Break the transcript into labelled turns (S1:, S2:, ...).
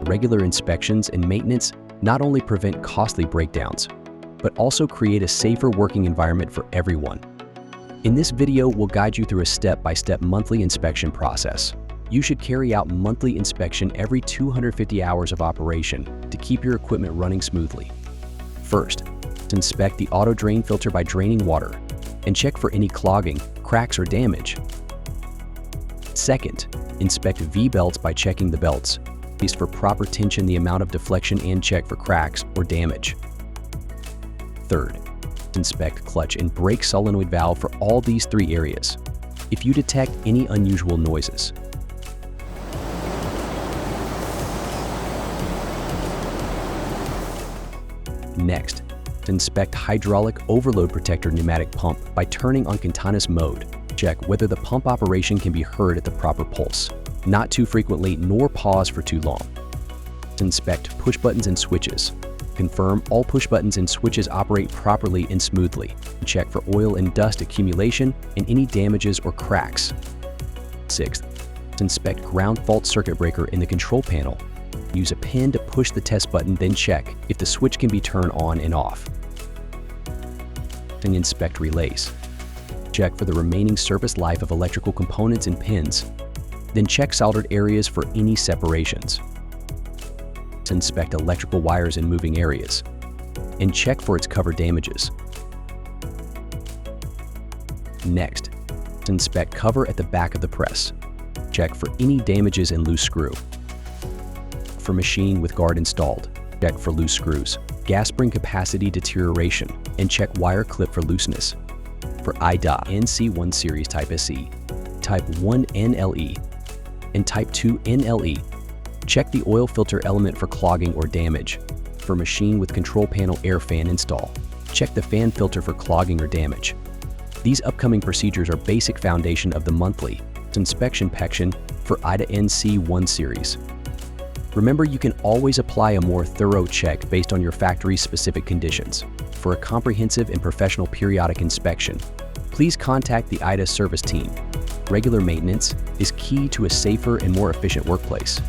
S1: Regular inspections and maintenance not only prevent costly breakdowns, but also create a safer working environment for everyone. In this video, we'll guide you through a step-by-step monthly inspection process. You should carry out monthly inspection every 250 hours of operation to keep your equipment running smoothly. First, inspect the auto drain filter by draining water and check for any clogging, cracks, or damage. Second, inspect V-belts by checking the belts, these for proper tension, the amount of deflection, and check for cracks or damage. Third, inspect clutch and brake solenoid valve for all these three areas if you detect any unusual noises. Next, inspect hydraulic overload protector pneumatic pump by turning on continuous mode. Check whether the pump operation can be heard at the proper pulse, not too frequently nor pause for too long. Inspect push buttons and switches. Confirm all push buttons and switches operate properly and smoothly. Check for oil and dust accumulation and any damages or cracks. Sixth, inspect ground fault circuit breaker in the control panel. Use a pin to push the test button, then check if the switch can be turned on and off. And inspect relays. Check for the remaining service life of electrical components and pins. Then check soldered areas for any separations. Inspect electrical wires in moving areas and check for its cover damages. Next, inspect cover at the back of the press. Check for any damages and loose screw. For machine with guard installed, check for loose screws, gas spring capacity deterioration, and check wire clip for looseness. For AIDA NC1 series Type SE, Type 1 NLE, and Type 2 NLE, check the oil filter element for clogging or damage. For machine with control panel air fan install, check the fan filter for clogging or damage. These upcoming procedures are basic foundation of the monthly inspection section for AIDA NC1 series. Remember, you can always apply a more thorough check based on your factory's specific conditions. For a comprehensive and professional periodic inspection, please contact the AIDA service team. Regular maintenance is key to a safer and more efficient workplace.